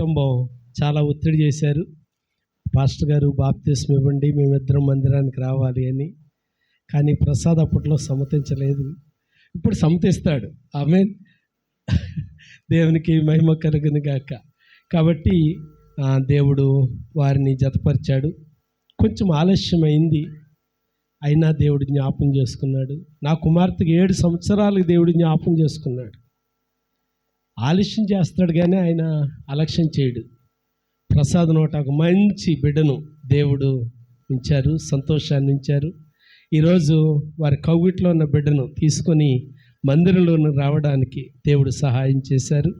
కుటుంబం చాలా ఒత్తిడి చేశారు. పాస్టర్ గారు బాప్తిస్మం ఇవ్వండి, మేమిద్దరం మందిరానికి రావాలి అని. కానీ ప్రసాద్ అప్పట్లో సమ్మతించలేదు. ఇప్పుడు సమ్మతిస్తాడు. ఆమేన్. దేవునికి మహిమ కలుగును గాక. కాబట్టి దేవుడు వారిని జతపరిచాడు. కొంచెం ఆలస్యమైంది, అయినా దేవుడు జ్ఞాపం చేసుకున్నాడు. నా కుమార్తెకి 7 సంవత్సరాలకు దేవుడు జ్ఞాపం చేసుకున్నాడు. ఆలస్యం చేస్తాడు కానీ ఆయన అలక్ష్యం చేయడు. ప్రసాద్ నోట ఒక మంచి బిడ్డను దేవుడు ఉంచారు, సంతోషాన్ని ఉంచారు. ఈరోజు వారి కౌగిట్లో ఉన్న బిడ్డను తీసుకొని మందిరంలోకి రావడానికి దేవుడు సహాయం చేశారు.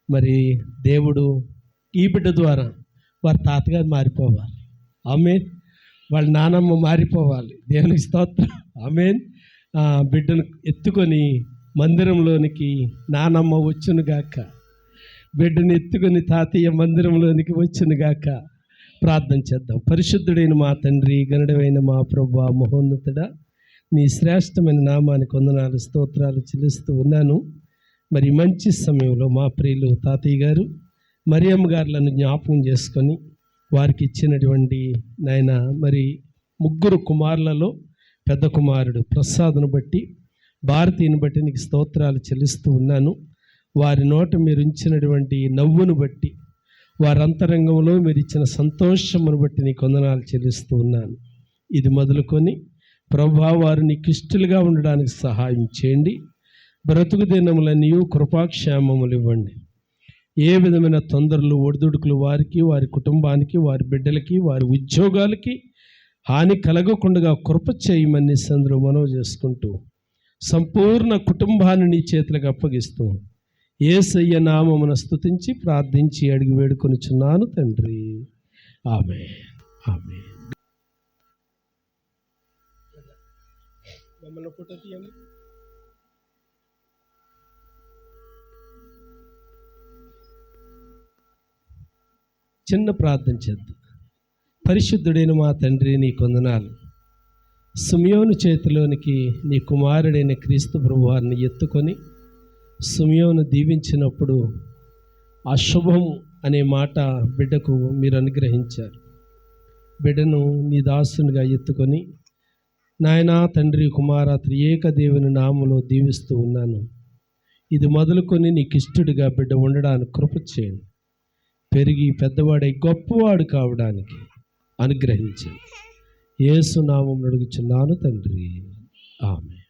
మరి దేవుడు ఈ బిడ్డ ద్వారా వారి తాతగారు మారిపోవాలి. ఆమేన్. వాళ్ళ నానమ్మ మారిపోవాలి. దేవునికి స్తోత్రం. ఆమేన్. బిడ్డను ఎత్తుకొని మందిరంలోనికి నానమ్మ వచ్చునుగాక, బిడ్డను ఎత్తుకొని తాతయ్య మందిరంలోనికి వచ్చునుగాక. ప్రార్థన చేద్దాం. పరిశుద్ధుడైన మా తండ్రి, గనుడైన మా ప్రభువా, మహోన్నతుడా, నీ శ్రేష్టమైన నామానికి వందనాలు, స్తోత్రాలు చెల్లిస్తూ ఉన్నాను. మరి మంచి సమయంలో మా ప్రియులు తాతయ్య గారు, మరియమ్మ గారులను జ్ఞాపకం చేసుకొని వారికి ఇచ్చినటువంటి నాయన మరి 3 కుమారులలో పెద్ద కుమారుడు ప్రసాద్ను బట్టి, భారతీయుని బట్టి నీకు స్తోత్రాలు చెల్లిస్తూ ఉన్నాను. వారి నోట మీరు ఉంచినటువంటి నవ్వును బట్టి, వారి అంతరంగంలో మీరు ఇచ్చిన సంతోషమును బట్టి నీకు వందనాలు చెల్లిస్తూ ఉన్నాను. ఇది మొదలుకొని ప్రభువా, వారు నీకు ఇష్టలుగా ఉండడానికి సహాయం చేయండి. బ్రతుకు దినములన్నీ కృపాక్షేమములు ఇవ్వండి. ఏ విధమైన తొందరలు, ఒడిదుడుకులు వారికి, వారి కుటుంబానికి, వారి బిడ్డలకి, వారి ఉద్యోగాలకి హాని కలగకుండా కృప చేయమని సందులో మనవి చేసుకుంటూ సంపూర్ణ కుటుంబాన్ని నీ చేతులకు అప్పగిస్తూ యేసయ్య నామమున స్తుతించి ప్రార్థించి అడిగి వేడుకొనుచున్నాను తండ్రి. ఆమేన్. ఆమేన్. చిన్న ప్రార్థన చేద్దాం. పరిశుద్ధుడైన మా తండ్రి, నీ వందనాలు. సిమియోను చేతిలోనికి నీ కుమారుడైన క్రీస్తు ప్రభువారిని ఎత్తుకొని సిమియోను దీవించినప్పుడు ఆ శుభం అనే మాట బిడ్డకు మీరు అనుగ్రహించారు. బిడ్డను నీ దాసునిగా ఎత్తుకొని నాయనా తండ్రి కుమార త్రియేక దేవుని నామములో దీవిస్తూ ఉన్నాను. ఇది మొదలుకొని నీకు ఇష్టడుగా బిడ్డ ఉండడానికి కృప చేయండి. పెరిగి పెద్దవాడై గొప్పవాడు కావడానికి అనుగ్రహించండి. యేసు నామమున అడుగుచున్నాను తండ్రి. ఆమేన్.